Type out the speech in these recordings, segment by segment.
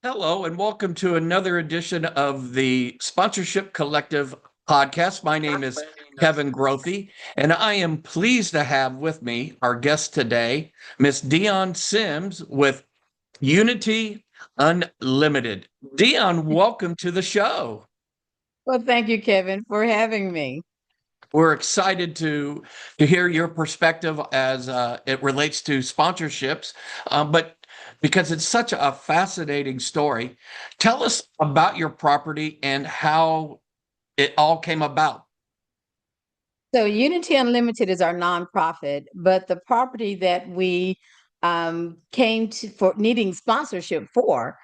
Hello, and welcome to another edition of the Sponsorship Collective podcast. My name is Kevin Grothy, and I am pleased to have with me our guest today, Miss Dion Sims with Unity Unlimited. Dion, welcome to the show. Well, thank you, Kevin, for having me. We're excited to hear your perspective as it relates to sponsorships, but because it's such a fascinating story, tell us about your property and how it all came about. So, Unity Unlimited is our nonprofit, but the property that we came to for needing sponsorship for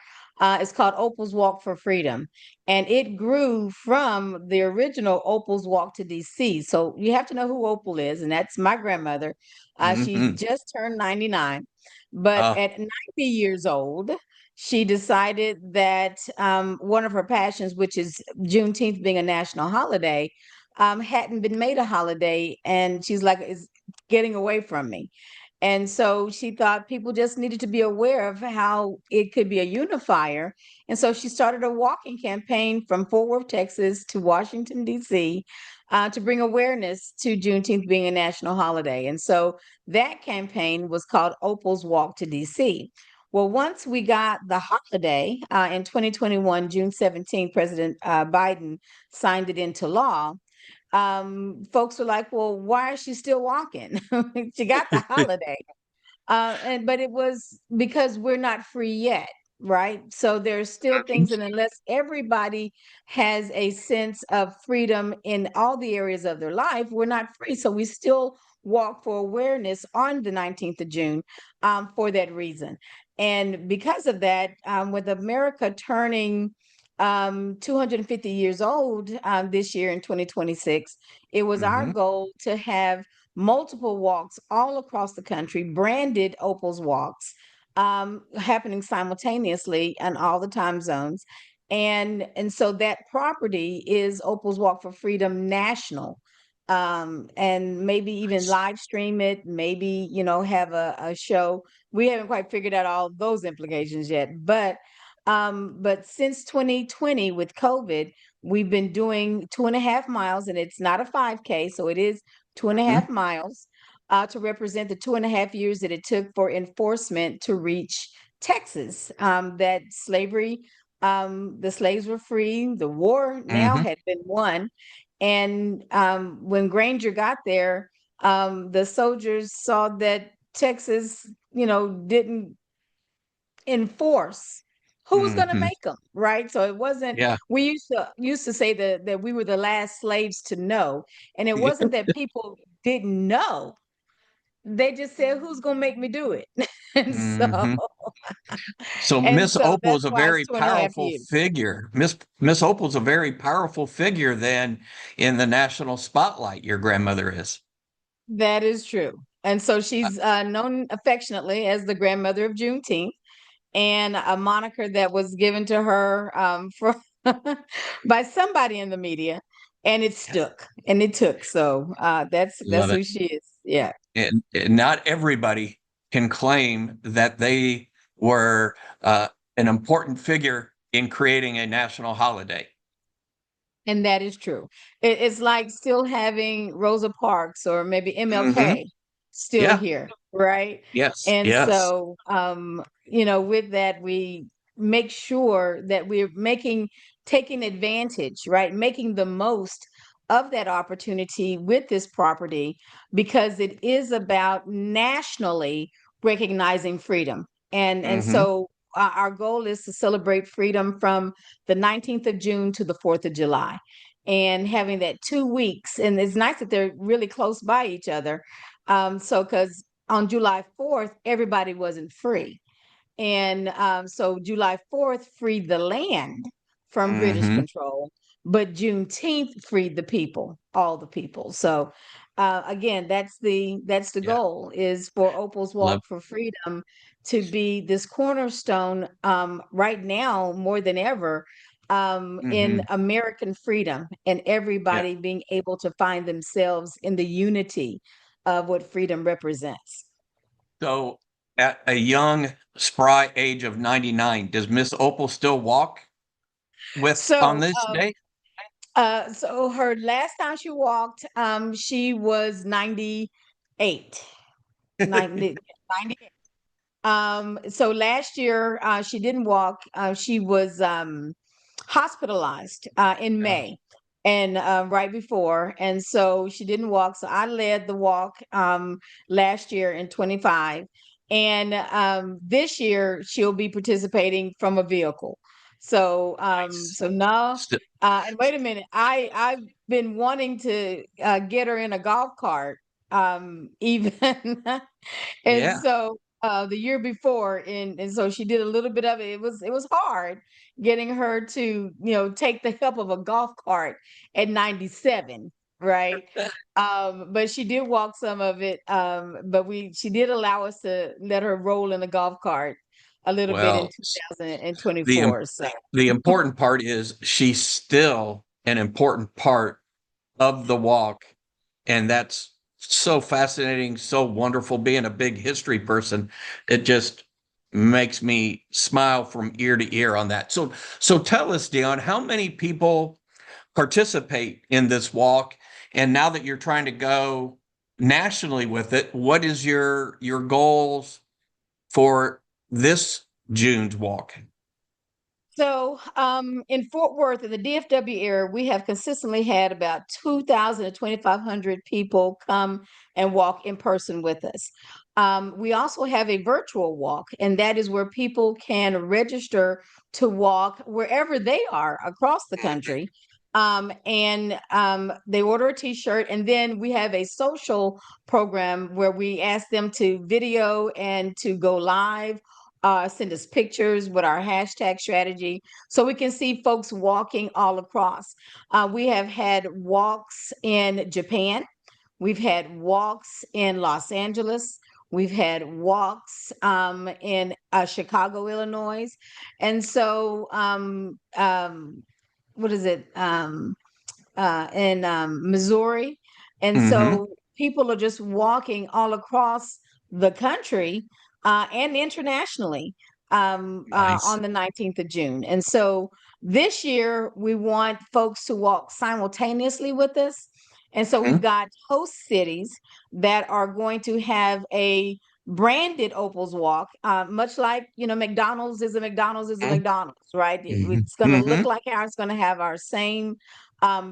is called Opal's Walk for Freedom, and it grew from the original Opal's Walk to DC. So you have to know who Opal is, and that's my grandmother. She Hmm. just turned 99, but Uh, at 90 years old, she decided that one of her passions, which is Juneteenth being a national holiday, hadn't been made a holiday, and she's like, "It's getting away from me." And so she thought people just needed to be aware of how it could be a unifier. And so she started a walking campaign from Fort Worth, Texas to Washington, D.C., to bring awareness to Juneteenth being a national holiday. And so that campaign was called Opal's Walk to D.C. Well, once we got the holiday in 2021, June 17th, President Biden signed it into law. Folks were like, well, why is she still walking? She got the holiday. But it was because we're not free yet, right? So there's still things, and unless everybody has a sense of freedom in all the areas of their life, we're not free. So we still walk for awareness on the 19th of June for that reason. And because of that, with America turning 250 years old this year in 2026, it was our mhm. goal to have multiple walks all across the country, branded Opal's Walks, happening simultaneously in all the time zones. And so that property is Opal's Walk for Freedom National. And maybe even live stream it, maybe, have a show. We haven't quite figured out all those implications yet, but since 2020 with COVID, we've been doing 2.5 miles, and it's not a 5K, so it is two and a Mhm. half miles to represent the 2.5 years that it took for enforcement to reach Texas. That slavery, the slaves were free, the war now Mhm. had been won. And when Granger got there, the soldiers saw that Texas, didn't enforce who was going to Mhm. make them, right? So it wasn't, Yeah. we used to say that we were the last slaves to know, and it wasn't that people didn't know. They just said, who's going to make me do it? and so Mhm. So and Miss so Opal that's is a why it's very 2.5 years. powerful figure. Miss Opal is a very powerful figure then in the national spotlight, your grandmother is. That is true. And so Uh, she's known affectionately as the grandmother of Juneteenth, and a moniker that was given to her for by somebody in the media, and it yeah, stuck and it took. So that's love it. who she is. Yeah, And not everybody can claim that they were an important figure in creating a national holiday. and that is true. It's like still having Rosa Parks or maybe Hmm. MLK still Yeah. here, right? Yes. And Yes. so, with that, we make sure that we're taking advantage, right? Making the most of that opportunity with this property, because it is about nationally recognizing freedom. And Hmm. so our goal is to celebrate freedom from the 19th of June to the 4th of July, and having that 2 weeks. And it's nice that they're really close by each other. So, because on July 4th, everybody wasn't free. And so July 4th freed the land from British Hmm. control, but Juneteenth freed the people, all the people. So again, that's the Yeah. goal, is for Opal's Love. Walk for Freedom to be this cornerstone, right now more than ever, in Hmm. American freedom, and Yeah. everybody being able to find themselves in the unity of what freedom represents. So At a young, spry age of 99, does Miss Opal still walk with on So, this day? so her last time she walked, she was 98, 90, 98. So last year, she didn't walk. She was hospitalized in Yeah. May and right before. And so she didn't walk. So I led the walk last year in 25. And this year she'll be participating from a vehicle. So Nice. so now Still, and wait a minute, I've been wanting to get her in a golf cart even and yeah. so the year before and so she did a little bit of it. It was hard getting her to, take the help of a golf cart at 97, right? But she did walk some of it. But we she did allow us to let her roll in the golf cart a little bit in Well, the 2024. So the important part is she's still an important part of the walk, and that's so fascinating, so wonderful. Being a big history person, it just makes me smile from ear to ear on that. So tell us, Dion, how many people participate in this walk? And now that you're trying to go nationally with it, what is your goals for this June's walk? in Fort Worth, in the DFW area, we have consistently had about 2,000 to 2,500 people come and walk in person with us. We also have a virtual walk, and that is where people can register to walk wherever they are across the country. And they order a T-shirt, and then we have a social program where we ask them to video and to go live, send us pictures with our hashtag strategy so we can see folks walking all across. We have had walks in Japan. We've had walks in Los Angeles. We've had walks in Chicago, Illinois. And so, what is it? In Missouri. And Mm-hmm. so people are just walking all across the country and internationally Nice. on the 19th of June. And so this year, we want folks to walk simultaneously with us. And so we've Mhm. got host cities that are going to have a branded Opals walk, much like, McDonald's is a McDonald's is a McDonald's, right? Mhm. It's going to look Mhm. like ours. It's going to have our same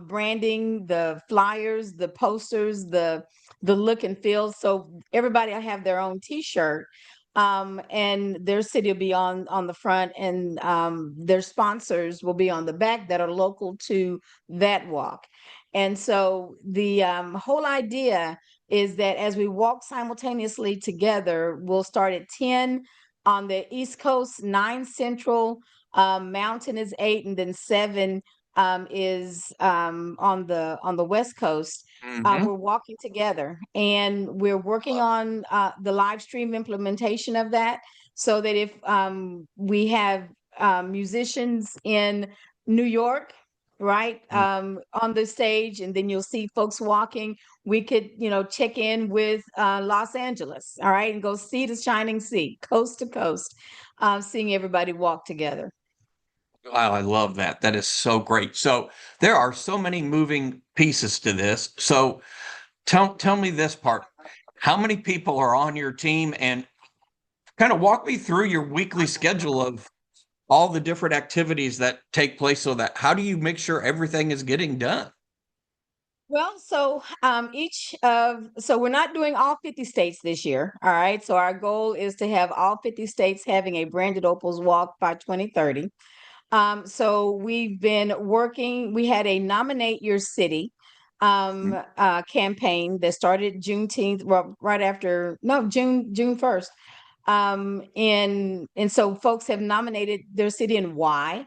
branding, the flyers, the posters, the look and feel. So everybody will have their own T-shirt, and their city will be on the front, and their sponsors will be on the back that are local to that walk. And so the whole idea is that as we walk simultaneously together, we'll start at 10 on the East Coast, 9 Central, Mountain is 8, and then 7 is on the West Coast. Mhm. We're walking together, and we're working on the live stream implementation of that, so that if we have musicians in New York, right, on the stage, and then you'll see folks walking, we could, check in with Los Angeles, all right, and go sea to shining sea, coast to coast, seeing everybody walk together. Wow, I love that. That is so great. So there are so many moving pieces to this. So tell me this part. How many people are on your team, and kind of walk me through your weekly schedule of all the different activities that take place, so that how do you make sure everything is getting done? Well, so so we're not doing all 50 states this year. All right. So our goal is to have all 50 states having a branded Opals walk by 2030. So we've been working, we had a nominate your city campaign that started Juneteenth, well, right after, no, June 1st. And so folks have nominated their city and why.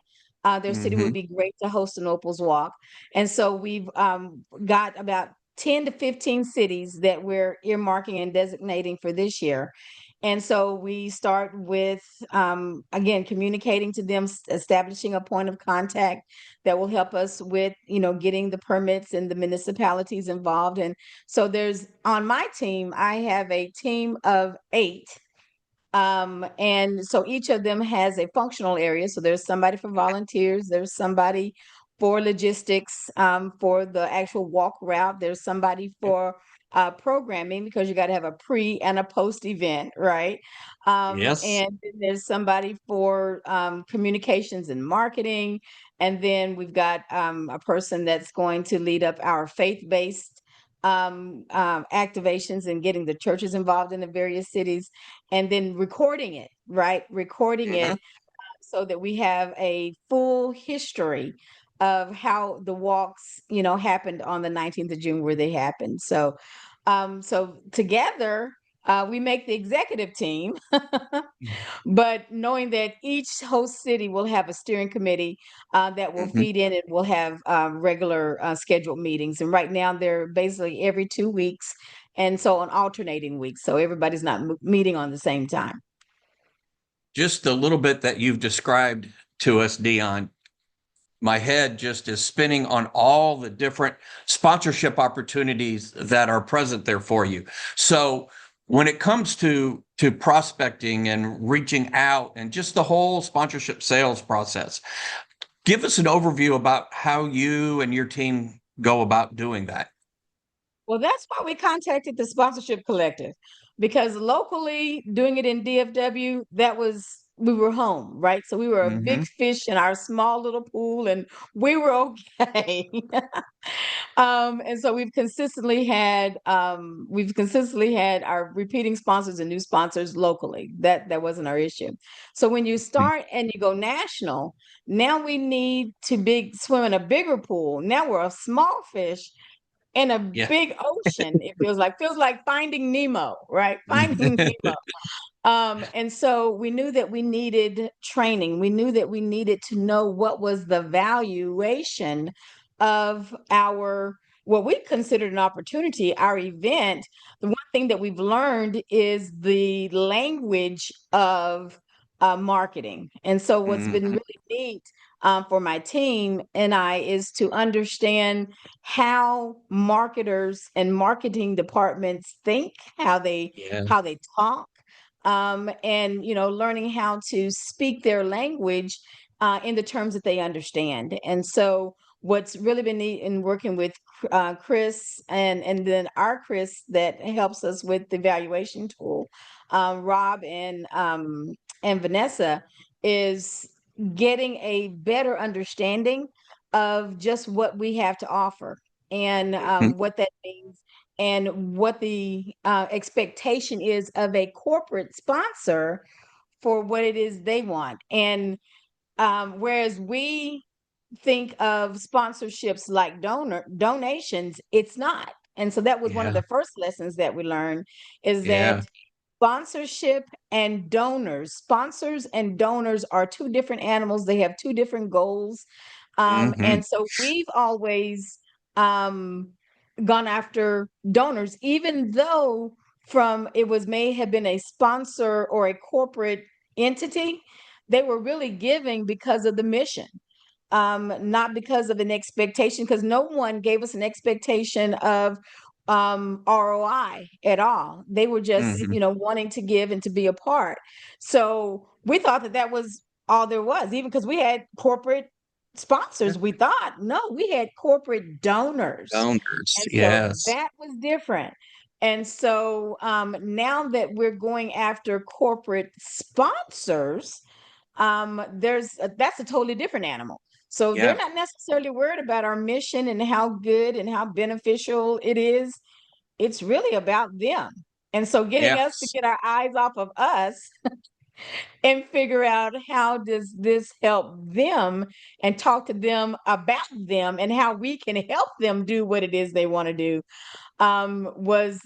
Their city would Mm-hmm. be great to host an Opals Walk. And so we've got about 10 to 15 cities that we're earmarking and designating for this year. And so we start with, again, communicating to them, establishing a point of contact that will help us with, getting the permits and the municipalities involved. And so on my team, I have a team of 8 And so each of them has a functional area. So there's somebody for volunteers, there's somebody for logistics, for the actual walk route, there's somebody for programming, because you got to have a pre and a post event, right? Yes. And then there's somebody for communications and marketing. And then we've got a person that's going to lead up our faith-based activations and getting the churches involved in the various cities, and then recording it, right? Recording Mhm. it so that we have a full history of how the walks, happened on the 19th of June, where they happened. So together, we make the executive team. But knowing that each host city will have a steering committee that will Mhm. feed in, and will have regular scheduled meetings. And right now they're basically every 2 weeks. And so on alternating weeks. So everybody's not meeting on the same time. Just a little bit that you've described to us, Dion, my head just is spinning on all the different sponsorship opportunities that are present there for you. So when it comes to prospecting and reaching out and just the whole sponsorship sales process, give us an overview about how you and your team go about doing that. Well, that's why we contacted the Sponsorship Collective, because locally doing it in DFW, we were home, right? So we were a big Hmm. fish in our small little pool, and we were okay. And so we've consistently had our repeating sponsors and new sponsors locally. That wasn't our issue. So when you start and you go national, now we need to big swim in a bigger pool. Now we're a small fish in a Yeah. big ocean. It feels like Finding Nemo, right? Finding Nemo. And so we knew that we needed training. We knew that we needed to know what was the valuation of what we considered an opportunity, our event. The one thing that we've learned is the language of marketing. And so what's been Hmm. really neat for my team and I is to understand how marketers and marketing departments think, Yeah. how they talk, and learning how to speak their language in the terms that they understand. And so what's really been neat in working with Chris, and then our Chris that helps us with the evaluation tool, Rob and Vanessa, is getting a better understanding of just what we have to offer, and what that means, and what the expectation is of a corporate sponsor for what it is they want. And whereas we think of sponsorships like donations, it's not. And so that was one of Yeah. the first lessons that we learned, is that Yeah. sponsors and donors are two different animals. They have two different goals. Hmm. And so we've always um, gone after donors, even though from it was may have been a sponsor or a corporate entity, they were really giving because of the mission, not because of an expectation, because no one gave us an expectation of ROI at all. They were just, Hmm. wanting to give and to be a part. So we thought that that was all there was, even because we had corporate sponsors. We thought, no, we had corporate donors. Donors. And so Yes. that was different. And so now that we're going after corporate sponsors, that's a totally different animal. So they're Yeah. not necessarily worried about our mission and how good and how beneficial it is. It's really about them. And so getting us to Yes. get our eyes off of us and figure out how does this help them, and talk to them about them and how we can help them do what it is they want to do, was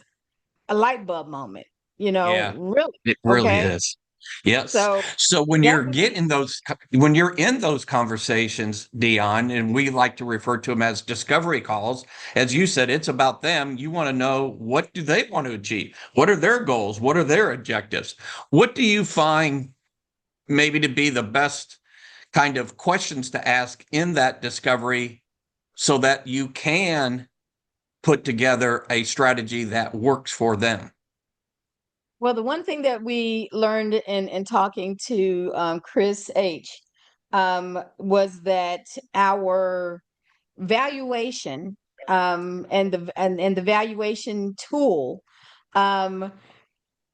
a light bulb moment, Yeah. really. It really Okay. is. Yes. So So when that you're was getting those, when you're in those conversations, Dion, and we like to refer to them as discovery calls, as you said, it's about them. You want to know, what do they want to achieve? What are their goals? What are their objectives? What do you find maybe to be the best kind of questions to ask in that discovery so that you can put together a strategy that works for them? Well, the one thing that we learned in talking to Chris H. Was that our valuation and the valuation tool um,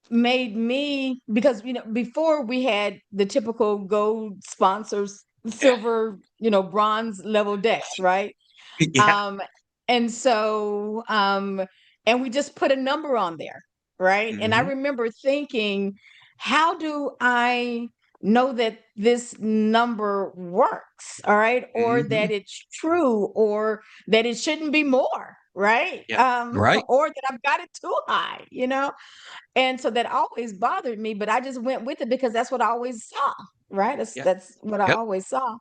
made me, because before we had the typical gold sponsors, silver, bronze level decks, right? Yeah. Um, and so, and we just put a number on there, right? And I Hmm. remember thinking, how do I know that this number works, all right? Or Hmm. that it's true, or that it shouldn't be more, right? Yeah. Right. Or that I've got it too high, And so that always bothered me, but I just went with it because that's what I always saw, right? That's Yeah. that's what I Yep. always saw.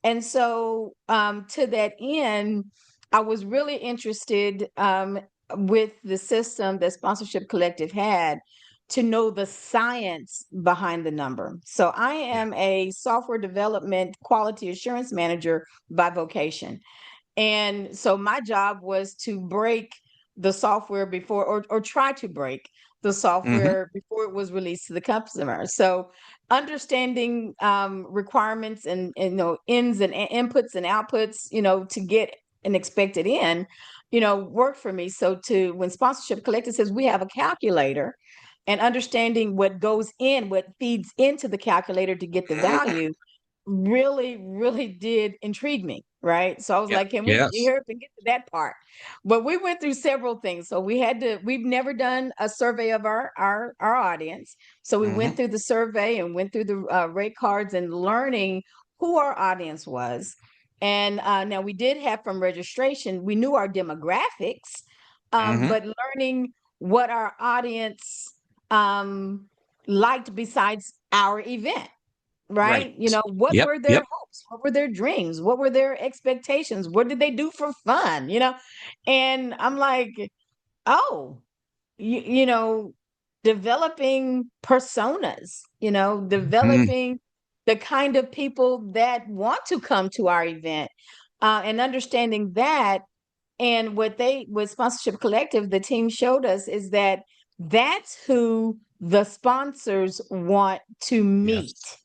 And so to that end, I was really interested with the system that Sponsorship Collective had to know the science behind the number. So I Yeah. am a software development quality assurance manager by vocation. And so my job was to break the software before, or try to break the Hmm. software before it was released to the customer. So understanding requirements and ins and inputs and outputs, to get an expected in, worked for me. So to when Sponsorship Collective says we have a calculator, and understanding what goes in, what feeds into the calculator to get the value, really, really did intrigue me, right? So I was Yeah. like, can we Yes. hear up and get to that part? But we went through several things. So we've never done a survey of our audience. So we went Hmm. through the survey and went through the rate cards and learning who our audience was. And now we did have from registration, we knew our demographics, Hmm. but learning what our audience um, liked besides our event, Right. right? What Yep. were their Yep. hopes? What were their dreams? What were their expectations? What did they do for fun? And I'm like, oh, you know, developing personas, Mm. developing the kind of people that want to come to our event, and understanding that. And what Sponsorship Collective, the team showed us is that that's who the sponsors want to meet. Yes.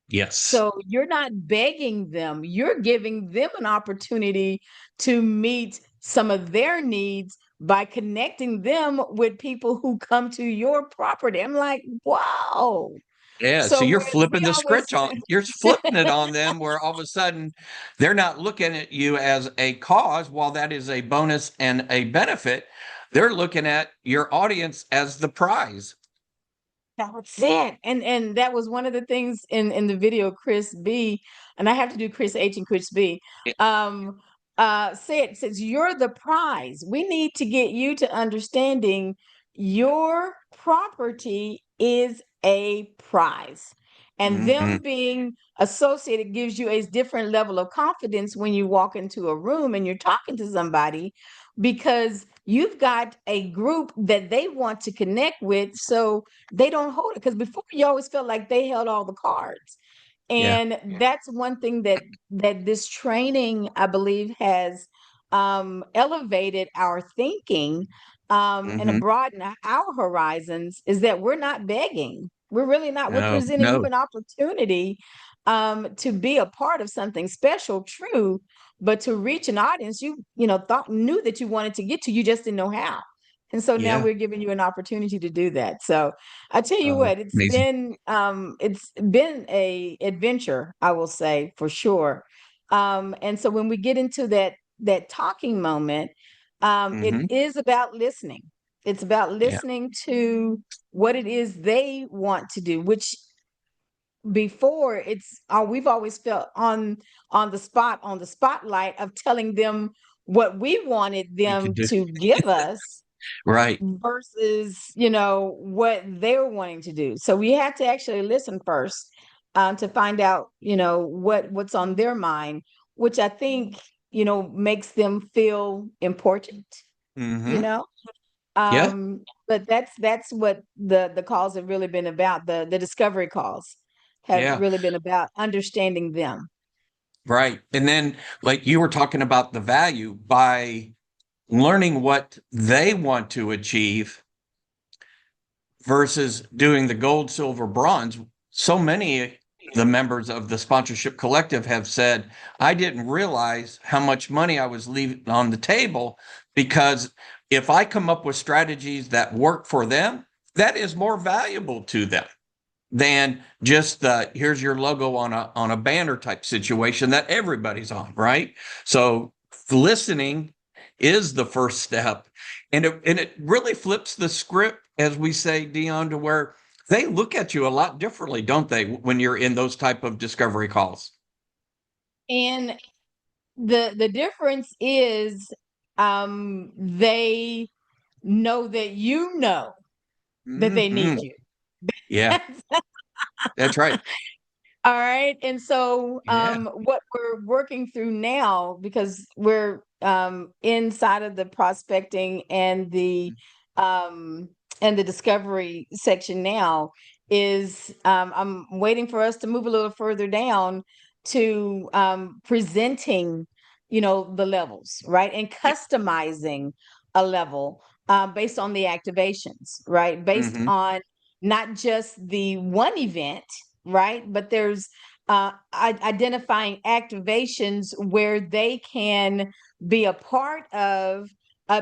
Yes. So you're not begging them, you're giving them an opportunity to meet some of their needs by connecting them with people who come to your property. I'm like, wow. Yeah, so So you're whereas we flipping the always script on, you're flipping it on them where all of a sudden they're not looking at you as a cause, while that is a bonus and a benefit, they're looking at your audience as the prize. That's it. And that was one of the things in the video Chris B, and I have to do Chris H and Chris B. Yeah. Um said, since you're the prize, we need to get you to understanding your property is a prize. And Hmm. them being associated gives you a different level of confidence when you walk into a room and you're talking to somebody, because you've got a group that they want to connect with. So they don't hold it, because before you always felt like they held all the cards. Yeah. And that's one thing that this training, I believe, has elevated our thinking, and Hmm. broadened our horizons, is that we're not begging. We're really not. We're No, presenting you no. an opportunity to be a part of something special, true, but to reach an audience thought knew that you wanted to get to, you just didn't know how. And so now Yeah. we're giving you an opportunity to do that. So I tell you Oh, what, amazing. it's been a adventure, I will say, for sure. And so when we get into that talking moment, it Hmm. is about listening. It's about Yeah. listening to what it is they want to do, which before it's we've always felt on the spot, on the spotlight of telling them what we wanted We could them do. to give us Right. versus what they're wanting to do. So we had to actually listen first, to find out what's on their mind, which I think makes them feel important, you Hmm. know Yeah. but that's what the calls have really been about. The discovery calls have Yeah. really been about understanding them. Right. And then, like you were talking about the value, by learning what they want to achieve, versus doing the gold, silver, bronze. So many of the members of the sponsorship collective have said, I didn't realize how much money I was leaving on the table, because if I come up with strategies that work for them, that is more valuable to them than just the here's your logo on a banner type situation that everybody's on, right? So listening is the first step. And it really flips the script, as we say, Dion, to where they look at you a lot differently, don't they, when you're in those type of discovery calls? And the difference is they know that you know that they need Hmm. you. Yeah, that's right. All right. And so Yeah. what we're working through now, because we're inside of the prospecting um and the discovery section now, is I'm waiting for us to move a little further down to presenting, the levels, right? And Yeah. customizing a level based on the activations, right? Based Hmm. on not just the one event, right? But there's identifying activations where they can be a part of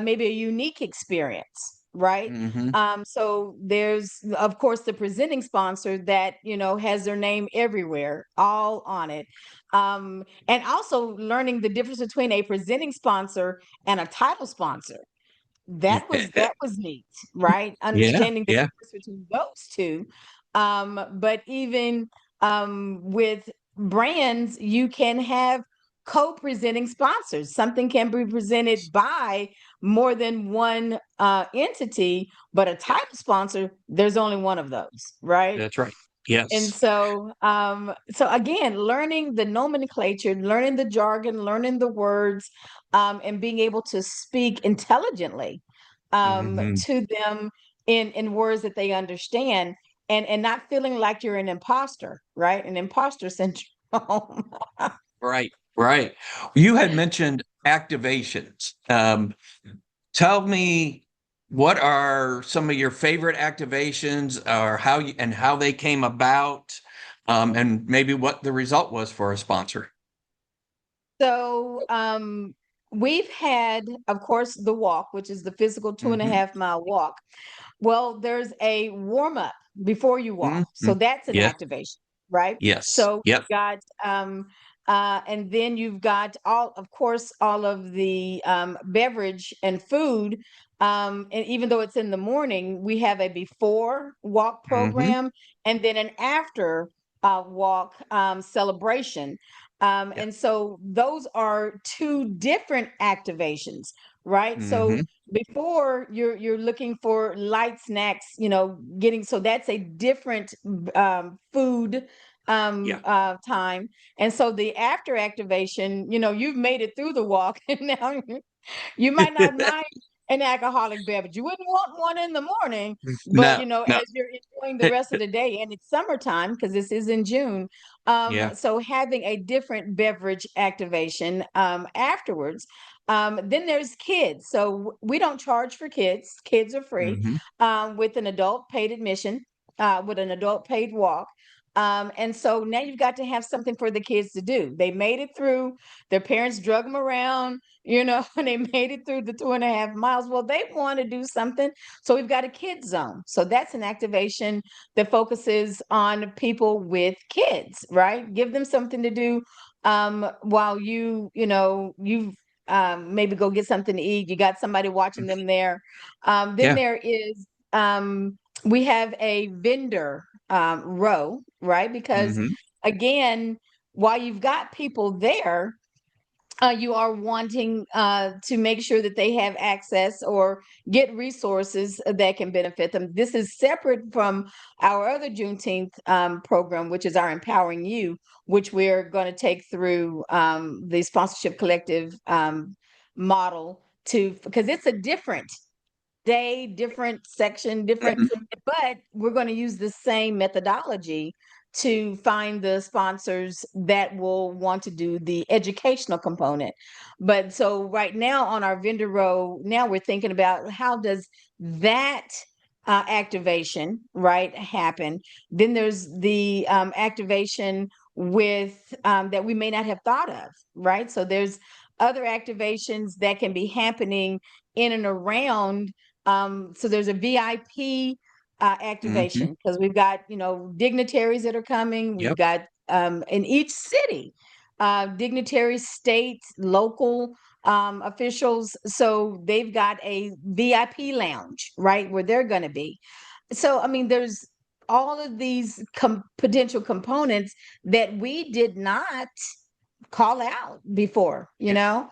maybe a unique experience, right? Hmm. So there's, of course, the presenting sponsor that has their name everywhere, all on it, and also learning the difference between a presenting sponsor and a title sponsor. That was neat, right? Yeah. Understanding the Yeah. difference between those two. But even with brands, you can have co-presenting sponsors. Something can be presented by more than one entity, but a Yeah. title sponsor, there's only one of those, right? That's right. And Yes. so again, learning the nomenclature, learning the jargon, learning the words, and being able to speak intelligently Hmm. to them in words that they understand, and not feeling like you're an imposter, right? An imposter syndrome. Right. Right. You had mentioned activations. Tell me, what are some of your favorite activations, or how they came about, and maybe what the result was for a sponsor. So we've had, of course, the walk, which is the physical two and a Hmm. half mile walk. Well, there's a warm up before you walk. Hmm. So that's an Yes. activation, right? Yes. So Yep. you've got and then you've got of course, all of the beverage and food. And even though it's in the morning, we have a before walk Hmm. program and then an after walk celebration. Yep. And so those are two different activations, right? So Hmm. before, you're looking for light snacks, getting, so that's a different food Yeah. time. And so the after activation, you've made it through the walk and now you might not mind an alcoholic beverage. You wouldn't want one in the morning, but No. No. as you're enjoying the rest of the day, and it's summertime because this is in June. Yeah. So having a different beverage activation afterwards. Then there's kids. So we don't charge for kids. Kids are free Hmm. with an adult paid admission, with an adult paid walk. And so now you've got to have something for the kids to do. They made it through. Their parents drug them around, and they made it through the 2.5 miles. Well, they want to do something. So we've got a kids zone. So that's an activation that focuses on people with kids, right? Give them something to do while you've maybe go get something to eat. You got somebody watching them there. Then Yeah. there is we have a vendor row, right? Because Hmm. again, while you've got people there, you are wanting to make sure that they have access or get resources that can benefit them. This is separate from our other Juneteenth program, which is our Empowering You, which we're going to take through the sponsorship collective model to, because it's a different day, different section, different, but we're going to use the same methodology to find the sponsors that will want to do the educational component. But so right now on our vendor row, now we're thinking about how does that activation, right, happen. Then there's the activation with that we may not have thought of, right? So there's other activations that can be happening in and around. So there's a VIP Hmm. activation because we've got, dignitaries that are coming. We've Yep. got in each city, dignitaries, state, local officials. So they've got a VIP lounge, right, where they're going to be. So, I mean, there's all of these potential components that we did not call out before, Yeah.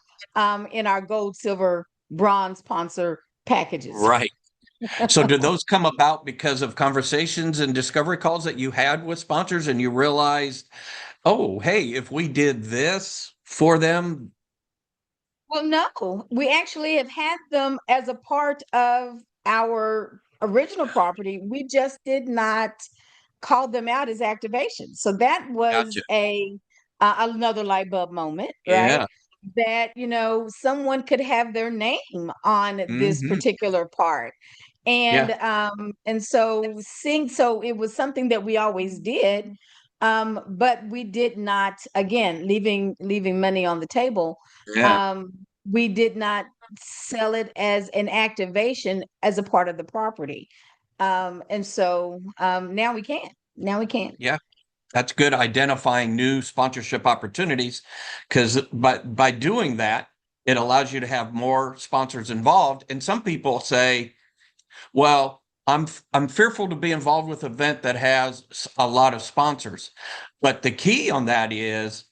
in our gold, silver, bronze sponsor packages. Right. So do those come about because of conversations and discovery calls that you had with sponsors and you realized, oh, hey, if we did this for them, Well, no, we actually have had them as a part of our original property. We just did not call them out as activation. So that gotcha. was a another light bulb moment, right? Yeah. That someone could have their name on this Hmm. particular part. And Yeah. so it was something that we always did, but we did not, again, leaving money on the table. Yeah. um, we did not sell it as an activation as a part of the property. And so now we can. Now we can. Yeah. That's good identifying new sponsorship opportunities because by doing that, it allows you to have more sponsors involved. And some people say, well, I'm fearful to be involved with an event that has a lot of sponsors. But the key on that is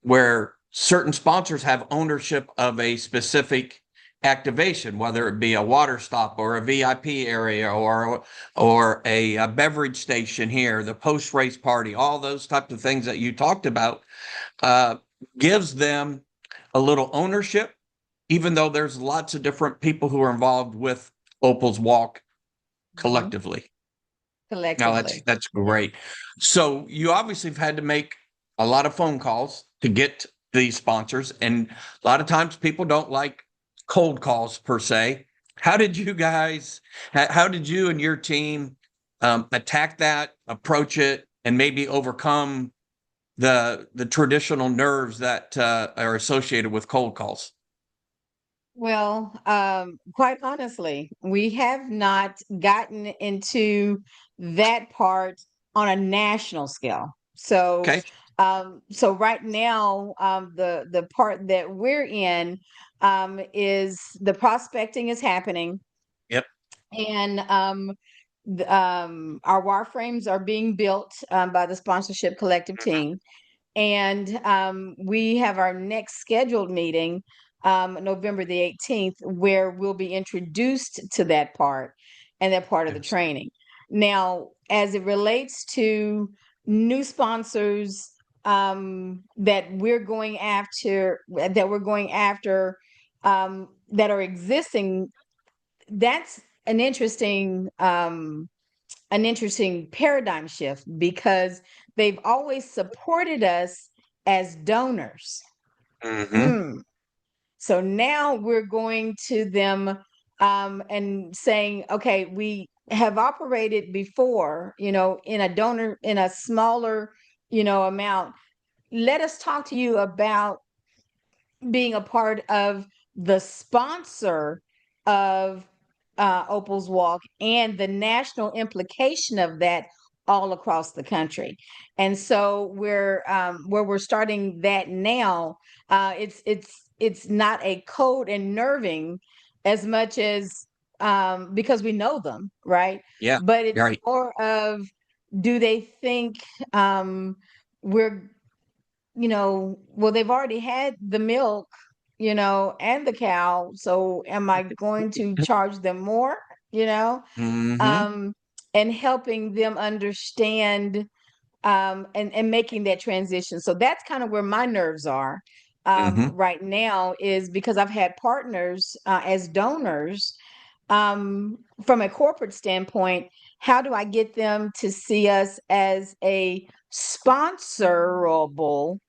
where certain sponsors have ownership of a specific activation, whether it be a water stop or a VIP area or a beverage station here, the post race party, all those types of things that you talked about, uh, gives them a little ownership, even though there's lots of different people who are involved with Opal's Walk Mhm. collectively. Now Collectively. that's great. So you obviously have had to make a lot of phone calls to get these sponsors, and a lot of times people don't like cold calls per se. How did you guys? How did you and your team attack that, approach it, and maybe overcome the traditional nerves that are associated with cold calls? Well, quite honestly, we have not gotten into that part on a national scale. So, Okay. so right now, the part that we're in is the prospecting is happening, Yep. and our wireframes are being built by the sponsorship collective team. And we have our next scheduled meeting, November the 18th, where we'll be introduced to that part and that part of the Yes. training. Now, as it relates to new sponsors that we're going after, that are existing, that's an interesting paradigm shift because they've always supported us as donors. Hmm. Mm. So now we're going to them and saying, okay, we have operated before, in a smaller, amount. Let us talk to you about being a part of the sponsor of Opal's Walk and the national implication of that all across the country. And so where we're starting that now. It's not a code and nerving as much as because we know them, right? Yeah. But it's Right. more of, do they think we're well, they've already had the milk, and the cow. So am I going to charge them more? You know, Hmm. um, and helping them understand and making that transition. So that's kind of where my nerves are Hmm. right now, is because I've had partners as donors from a corporate standpoint. How do I get them to see us as a sponsorable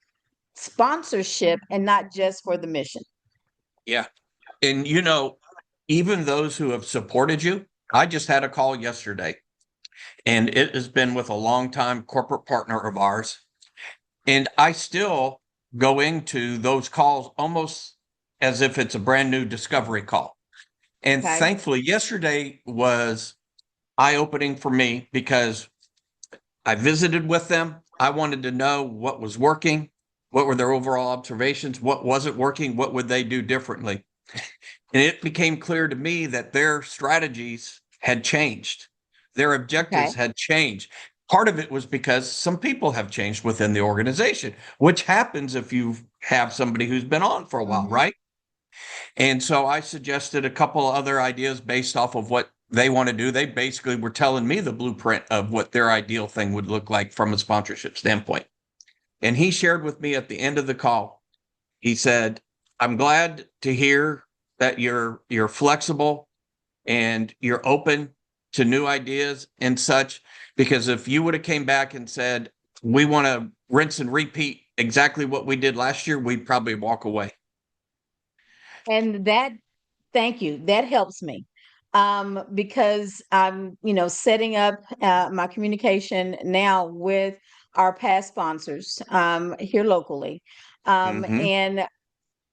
sponsorship and not just for the mission? Yeah. And even those who have supported you, I just had a call yesterday, and it has been with a longtime corporate partner of ours. And I still go into those calls almost as if it's a brand new discovery call. And Okay. thankfully, yesterday was eye-opening for me because I visited with them. I wanted to know what was working, what were their overall observations, what wasn't working, what would they do differently. And it became clear to me that their strategies had changed. Their Okay. objectives had changed. Part of it was because some people have changed within the organization, which happens if you have somebody who's been on for a while, Mhm. right? And so I suggested a couple other ideas based off of what they want to do. They basically were telling me the blueprint of what their ideal thing would look like from a sponsorship standpoint. And he shared with me at the end of the call, he said, I'm glad to hear that you're flexible and you're open to new ideas and such, because if you would have came back and said, we want to rinse and repeat exactly what we did last year, we'd probably walk away. And that, thank you. That helps me. Because I'm, setting up my communication now with our past sponsors here locally. Um, Mm-hmm. and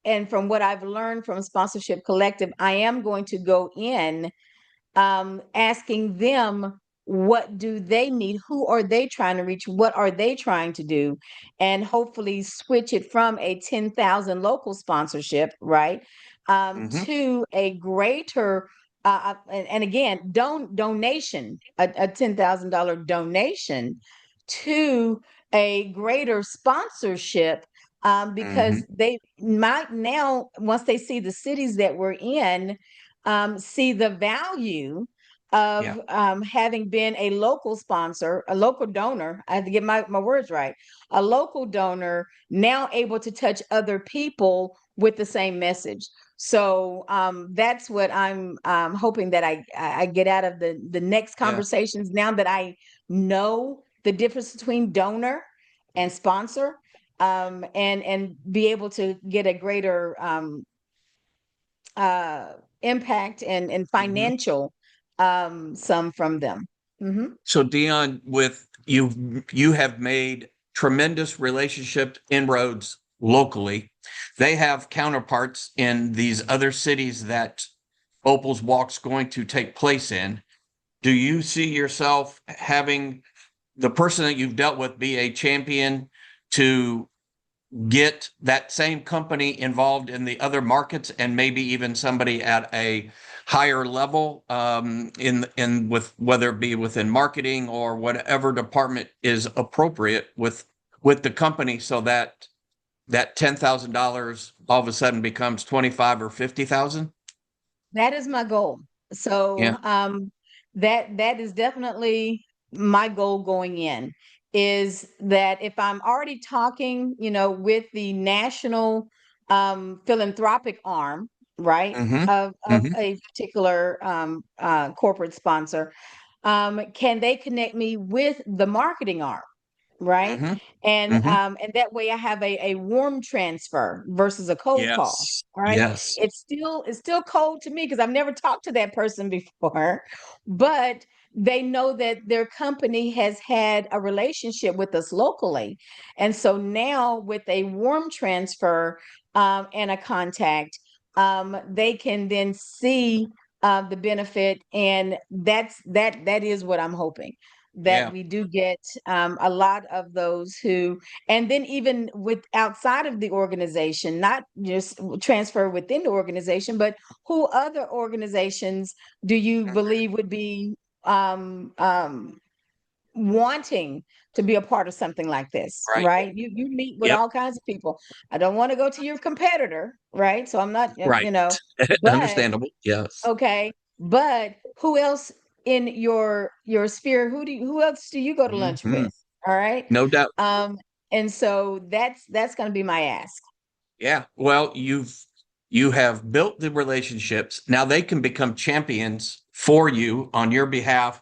and from what I've learned from Sponsorship Collective, I am going to go in asking them, what do they need, who are they trying to reach, what are they trying to do, and hopefully switch it from a 10,000 local sponsorship, right, Mm-hmm. to a greater and again, donation, a $10,000 donation to a greater sponsorship, Mm-hmm. because they might now, once they see the cities that we're in, see the value Yeah. of having been a local sponsor, a local donor. I have to get my words right. A local donor now able to touch other people with the same message. So that's what I'm hoping that I get out of the next Yeah. conversations. Now that I know the difference between donor and sponsor, and be able to get a greater uh impact and Mm-hmm. financial sum from them. Hmm. So Dion, with you have made tremendous relationship inroads locally. They have counterparts in these other cities that Opal's Walk's going to take place in. Do you see yourself having the person that you've dealt with be a champion to get that same company involved in the other markets and maybe even somebody at a higher level in with whether it be within marketing or whatever department is appropriate with the company, so that that $10,000 all of a sudden becomes 25 or 50,000? That is my goal. So Yeah. that is definitely my goal going in, is that if I'm already talking, with the national philanthropic arm, right, Mm-hmm. of Mm-hmm. a particular corporate sponsor, can they connect me with the marketing arm? Right. Mm-hmm. Mm-hmm. And that way I have a warm transfer versus a cold call. Yes. All right. Yes. It's still cold to me because I've never talked to that person before, but they know that their company has had a relationship with us locally. And so now with a warm transfer and a contact, they can then see the benefit. And that is what I'm hoping, that Yeah. we do get a lot of those who, and then even with outside of the organization, not just transfer within the organization, but who other organizations do you believe would be um, um, wanting to be a part of something like this, Right. right? You meet with Yep. all kinds of people. I don't want to go to your competitor, right? So I'm not, Right. but Understandable. Yes. okay, but who else in your sphere? Who else do you go to lunch Hmm. with? All right. No doubt. Um, and so that's going to be my ask. Yeah. Well, you have built the relationships. Now they can become champions for you on your behalf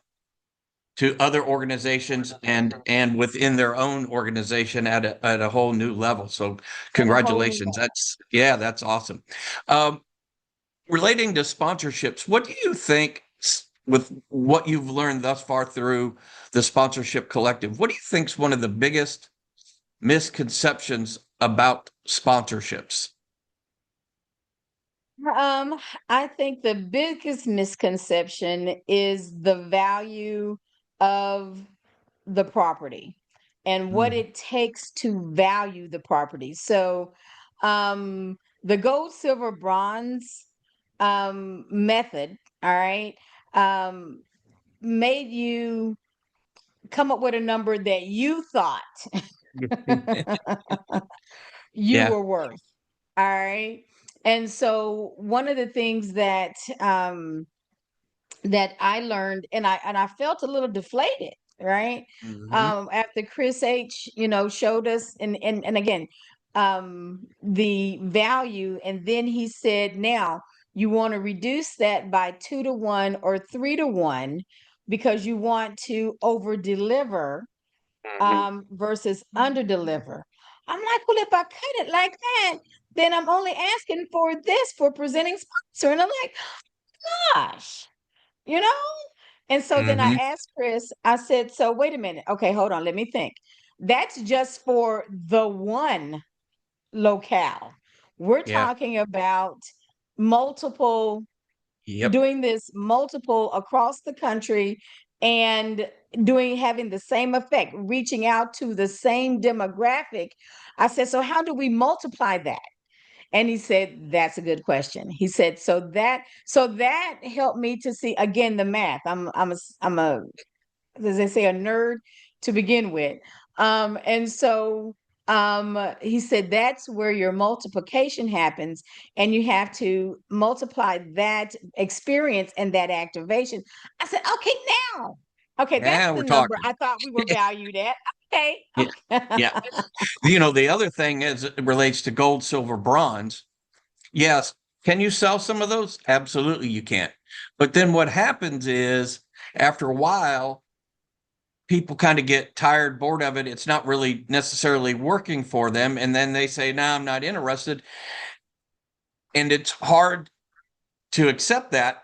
to other organizations and within their own organization at a whole new level. So At a whole new congratulations. That's awesome. Um, Relating to sponsorships, what do you think with what you've learned thus far through the sponsorship collective, what do you think is one of the biggest misconceptions about sponsorships? Um, I think the biggest misconception is the value of the property and what Mm. it takes to value the property. So, the gold, silver, bronze method, all right, um, made you come up with a number that you thought you Yeah. were worth. All right. And so one of the things that I learned, and I felt a little deflated, right? Hmm. After Chris H, showed us, and again, the value, and then he said, now you want to reduce that by 2 to 1 or 3 to 1 because you want to over deliver Hmm. versus under deliver. I'm like, well, if I cut it like that, then I'm only asking for this for presenting sponsor. And I'm like, gosh, you know? And so then I Hmm. asked Chris, I said, so wait a minute. Okay, hold on. Let me think. That's just for the one locale. We're Yeah. talking about multiple, Yep. doing this multiple across the country and having the same effect, reaching out to the same demographic. I said, so how do we multiply that? And he said, that's a good question. He said, so that helped me to see again the math. I'm a as they say, a nerd to begin with. And so he said that's where your multiplication happens, and you have to multiply that experience and that activation. I said, okay, now, okay, that's Yeah, the we're number talking. I thought we were valued at. Okay, Yeah. okay. Yeah. The other thing is it relates to gold, silver, bronze. Yes. Can you sell some of those? Absolutely, you can. But then what happens is after a while, people kind of get tired, bored of it. It's not really necessarily working for them. And then they say, no, I'm not interested. And it's hard to accept that.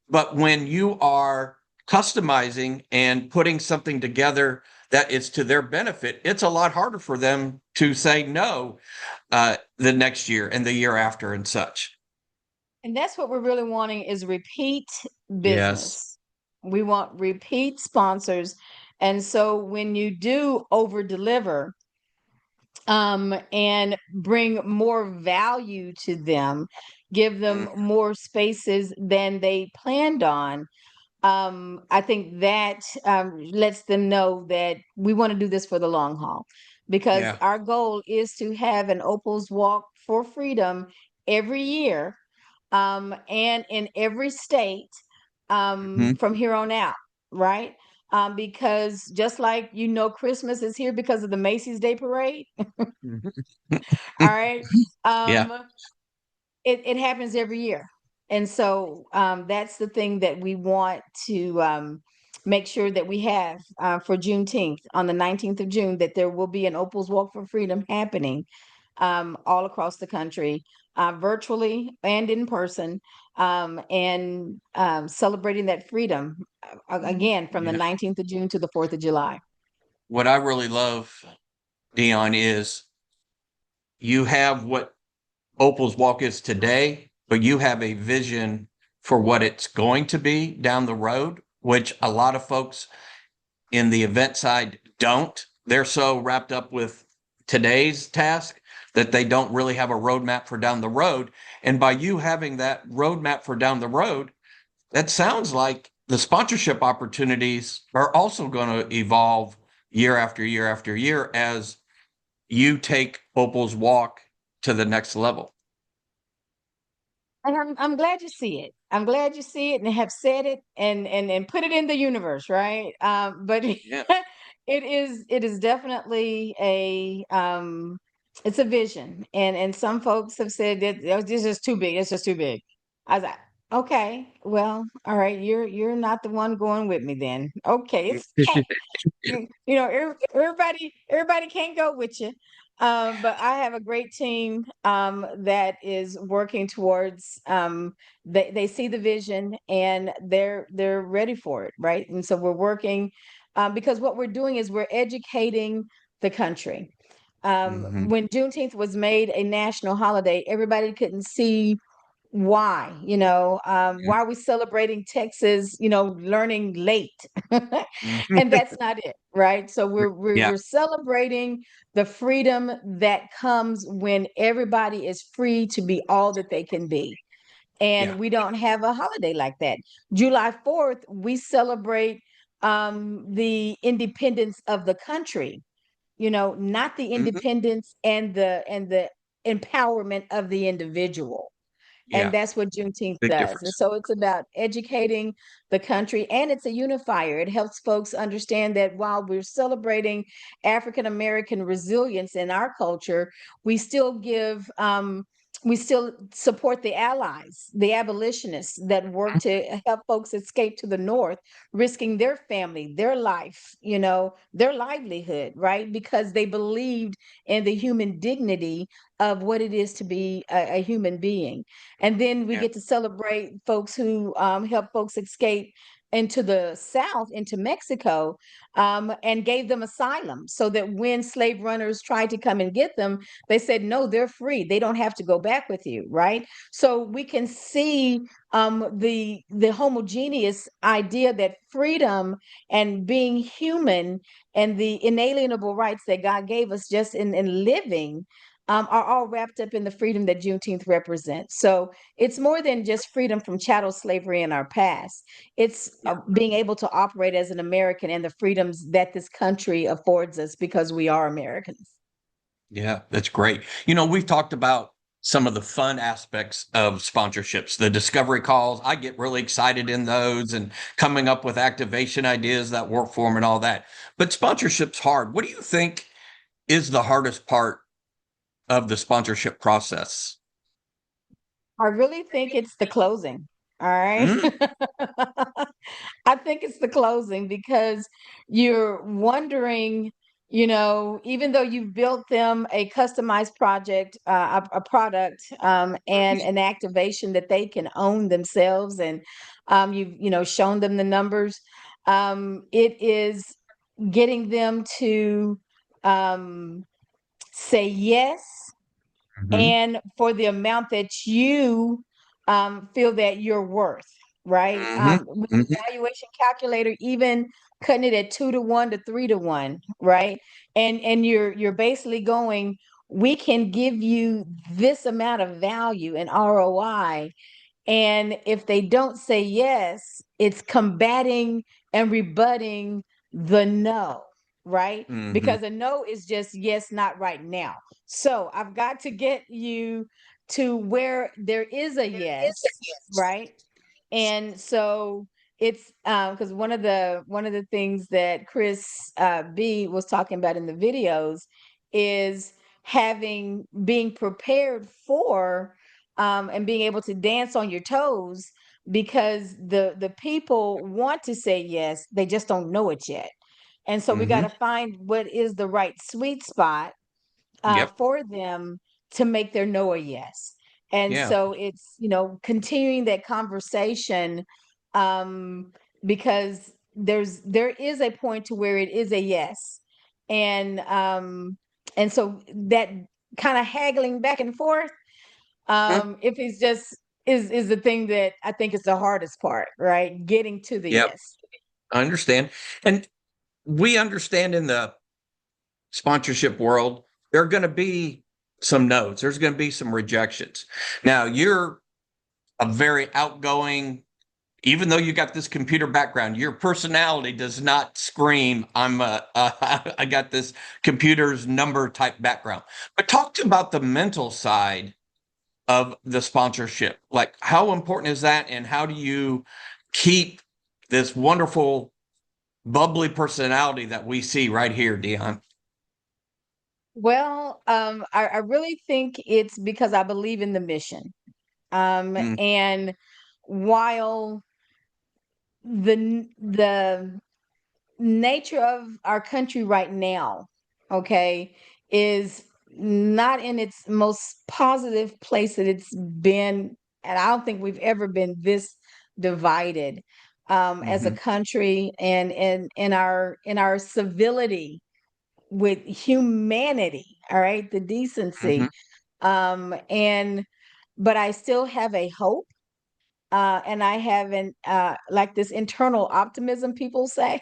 But when you are customizing and putting something together that is to their benefit, it's a lot harder for them to say no the next year and the year after and such. And that's what we're really wanting is repeat Yes. business. We want repeat sponsors. And so when you do over deliver, and bring more value to them, give them Mm. more spaces than they planned on, I think that lets them know that we want to do this for the long haul, because Yeah. our goal is to have an Opal's Walk for Freedom every year, and in every state, Mhm. from here on out, right? Because just like Christmas is here because of the Macy's Day Parade, Mhm. all right. Yeah. Um, it happens every year. And so that's the thing that we want to make sure that we have for Juneteenth on the 19th of June, that there will be an Opal's Walk for Freedom happening all across the country, virtually and in person, and celebrating that freedom again from the Yeah. 19th of June to the 4th of July. What I really love, Dion, is you have what Opal's Walk is today, but you have a vision for what it's going to be down the road, which a lot of folks in the event side don't. They're so wrapped up with today's task that they don't really have a roadmap for down the road. And by you having that roadmap for down the road, that sounds like the sponsorship opportunities are also going to evolve year after year after year as you take Opal's Walk to the next level. And I'm glad you see it. I'm glad you see it and have said it and put it in the universe, right? But Yeah. it is definitely it's a vision, and some folks have said that, "Oh, this is too big. It's just too big." I was like, okay, well, all right, you're not the one going with me then. Okay, it's okay. Everybody can't go with you. But I have a great team that is working towards they see the vision and they're ready for it, right? And so we're working because what we're doing is we're educating the country. Hmm. When Juneteenth was made a national holiday, everybody couldn't see why, why are we celebrating Texas, learning late? And that's not it, right? So we're Yeah, we're celebrating the freedom that comes when everybody is free to be all that they can be. yeah. And we don't have a holiday like that. July 4th, we celebrate the independence of the country, not the Hmm. independence and the empowerment of the individual. And Yeah, that's what Juneteenth big does. And difference. so it's about educating the country, and it's a unifier. It helps folks understand that while we're celebrating African American resilience in our culture, we still we still support the allies, the abolitionists that work to help folks escape to the North, risking their family, their life, their livelihood, right? Because they believed in the human dignity of what it is to be a human being. And then we Yeah. get to celebrate folks who help folks escape into the South, into Mexico, and gave them asylum so that when slave runners tried to come and get them, they said, no, they're free. They don't have to go back with you, right? So we can see the homogeneous idea that freedom and being human and the inalienable rights that God gave us just in living are all wrapped up in the freedom that Juneteenth represents. So it's more than just freedom from chattel slavery in our past. It's Yeah. being able to operate as an American and the freedoms that this country affords us because we are Americans. Yeah, that's great. We've talked about some of the fun aspects of sponsorships, the discovery calls. I get really excited in those and coming up with activation ideas that work for them and all that. But sponsorship's hard. What do you think is the hardest part of the sponsorship process? I really think it's the closing. All right. Mm, I think it's the closing because you're wondering, even though you've built them a customized project, a product, and an activation that they can own themselves, and you've, shown them the numbers, it is getting them to um, say yes mhm, and for the amount that you feel that you're worth, right? mhm, With the mhm, valuation calculator, even cutting it at 2 to 1 to 3 to 1, right? And you're basically going, we can give you this amount of value and ROI, and if they don't say yes, it's combating and rebutting the no, right? mhm. Because a no is just yes, not right now. So I've got to get you to where there is a yes, right? And so it's because one of the things that Chris B was talking about in the videos is being prepared for and being able to dance on your toes because the people want to say yes, they just don't know it yet. And so we got Mhm. to find what is the right sweet spot Yep. for them to make their no a yes. And Yeah. so it's, continuing that conversation um, because there is a point to where it is a yes. And and so that kind of haggling back and forth, Mhm. if it's just is the thing that I think is the hardest part, right? Getting to the Yep. yes. I understand. And we understand in the sponsorship world, there are going to be some no's, there's going to be some rejections. Now, you're a very outgoing, even though you got this computer background, your personality does not scream, I got this computer's number type background. But talk to about the mental side of the sponsorship. Like, how important is that? And how do you keep this wonderful, bubbly personality that we see right here, Dion? Well, I really think it's because I believe in the mission. Mm, And while the nature of our country right now, okay, is not in its most positive place that it's been, and I don't think we've ever been this divided as a Hmm. country, and in our civility with humanity, all right, the Hmm. decency. And but I still have a hope, and I have an like this internal optimism, people say,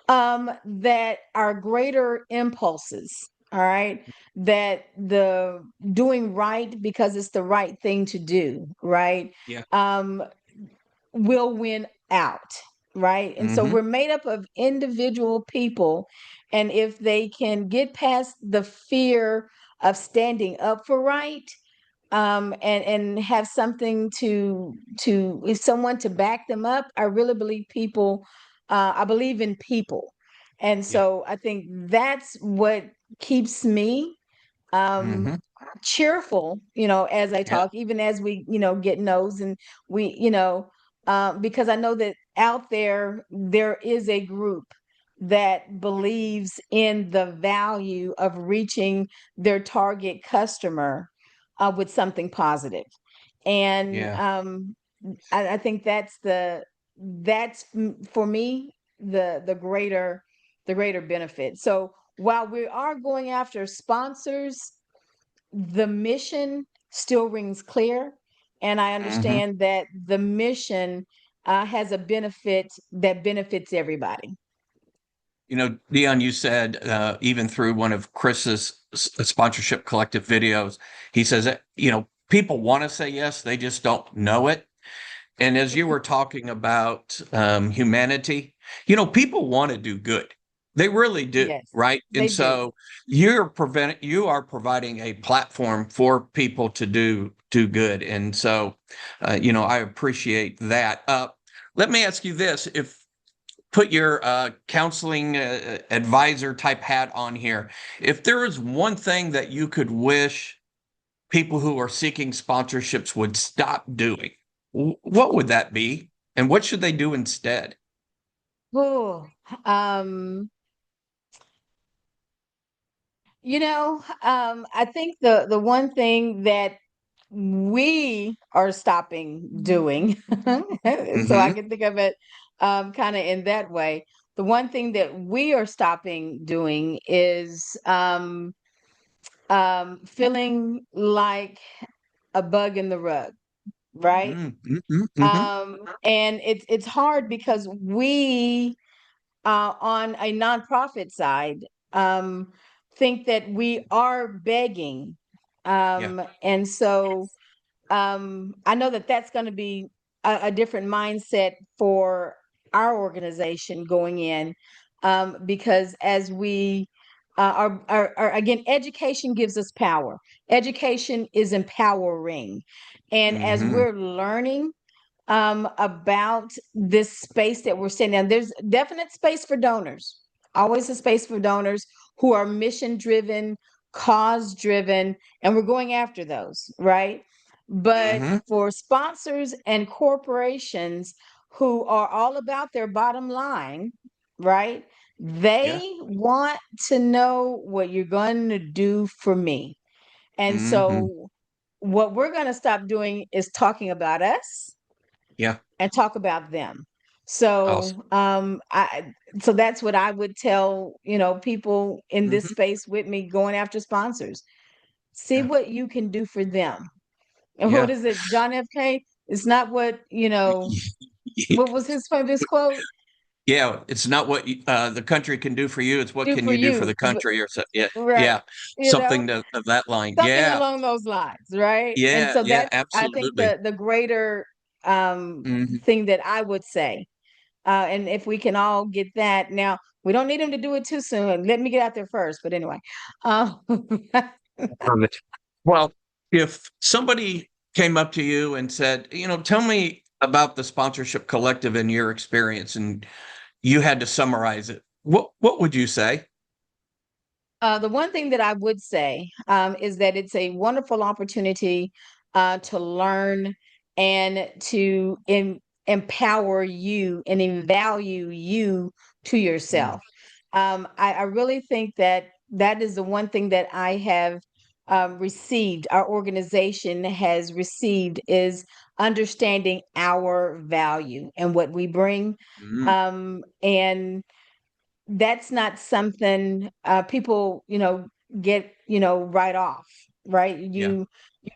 that are greater impulses, all right, that the doing right because it's the right thing to do, right, Yeah. um, will win out, right? And so Hmm. we're made up of individual people, and if they can get past the fear of standing up for right, and have something to if someone to back them up, I really believe people, I believe in people. And Yeah. so I think that's what keeps me um Hmm. cheerful, as I Yeah. talk, even as we, get no's, and we, because I know that out there is a group that believes in the value of reaching their target customer with something positive. And Yeah. I think for me the greater benefit. So while we are going after sponsors, the mission still rings clear. And I Hmm. understand that the mission has a benefit that benefits everybody. Dion, you said even through one of Chris's sponsorship collective videos, he says that, people want to say yes, they just don't know it. And as you were talking about humanity, people want to do good. They really do, Yes, right? they And do. so you are providing a platform for people to do good. And so, I appreciate that. Let me ask you this: if put your counseling advisor type hat on here, if there is one thing that you could wish people who are seeking sponsorships would stop doing, what would that be? And what should they do instead? Oh, I think the one thing that we are stopping doing, so I Hmm. can think of it kind of in that way. The one thing that we are stopping doing is feeling like a bug in the rug, right? Hmm. Hmm. Hmm. And it's hard because we, on a nonprofit side, um, think that we are begging. Yeah. And so I know that that's going to be a different mindset for our organization going in, because as we again, education gives us power. Education is empowering, and as Hmm. we're learning about this space that we're sitting in. There's definite space for donors, always a space for donors who are mission driven, cause driven, and we're going after those, right? But Hmm. for sponsors and corporations who are all about their bottom line, right? Yeah. They want to know what you're going to do for me. And Hmm. so, what we're going to stop doing is talking about us Yeah. and talk about them. Awesome. So that's what I would tell, people in this Hmm. space with me going after sponsors. See Yeah. what you can do for them. And what Yeah. is it, John F. K? It's not what, what was his famous quote? Yeah, it's not what the country can do for you; it's what Do can for you do for you. the country, or so. Yeah, Right. yeah, You know, something of that line. something Yeah, along those lines, right? And yeah, so yeah, that's, I think, absolutely. the greater Hmm. thing that I would say. And if we can all get that now, we don't need them to do it too soon. Let me get out there first. But anyway, um, Perfect. Well, if somebody came up to you and said, tell me about the sponsorship collective in your experience, and you had to summarize it, what would you say? the one thing that I would say is that it's a wonderful opportunity to learn and to empower you and value you to Mm. yourself. I really think that that is the one thing that I have received, our organization has received, is understanding our value and what we bring. Mhm. And that's not something people, get, right off, right? Yeah. You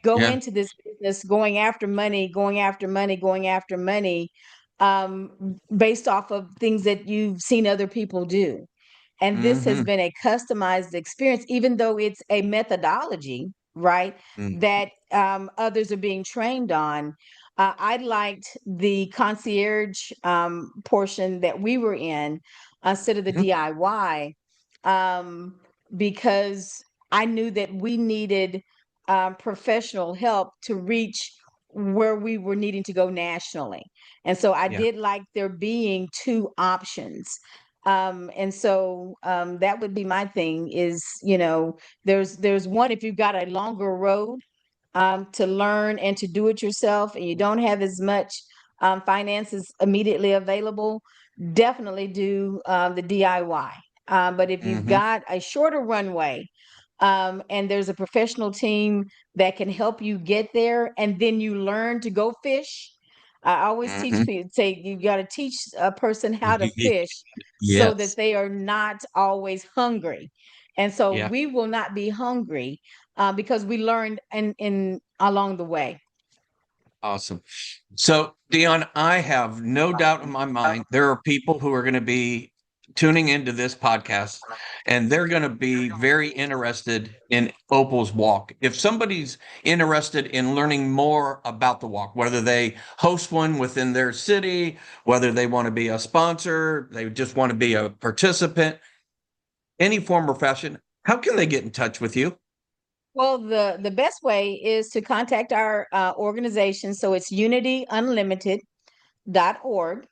go Yeah. into this business going after money, going after money, going after money, based off of things that you've seen other people do. And this has Hmm. been a customized experience, even though it's a methodology, right? That others are being trained on. I liked the concierge portion that we were in instead of the Hmm. DIY, um, because I knew that we needed professional help to reach where we were needing to go nationally. And so I Yeah. did like there being two options. And so that would be my thing is, there's one, if you've got a longer road to learn and to do it yourself, and you don't have as much finances immediately available, definitely do the DIY. But if you've Hmm. got a shorter runway, and there's a professional team that can help you get there, and then you learn to go fish. I always teach Hmm. people, say you got to teach a person how to fish so that Yes. they are not always hungry. And so Yeah. we will not be hungry because we learned in along the way. Awesome. So, Dion, I have no doubt in my mind there are people who are going to be tuning into this podcast and they're going to be very interested in Opal's walk. If somebody's interested in learning more about the walk, whether they host one within their city, whether they want to be a sponsor, they just want to be a participant, any form or fashion, how can they get in touch with you? Well, the best way is to contact our organization. So it's unityunlimited.org,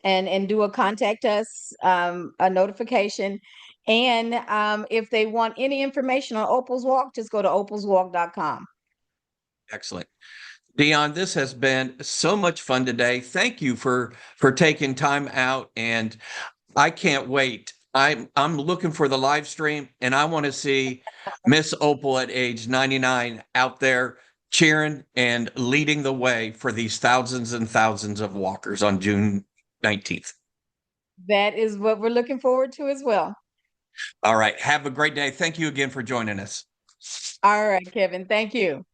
and do a contact us, a notification. And if they want any information on Opal's Walk, just go to opalswalk.com. Excellent. Dion, this has been so much fun today. Thank you for taking time out, and I can't wait. I'm looking for the live stream, and I want to see Miss Opal at age 99 out there cheering and leading the way for these thousands and thousands of walkers on June 19th. That is what we're looking forward to as well. All right. Have a great day. Thank you again for joining us. All right, Kevin. Thank you.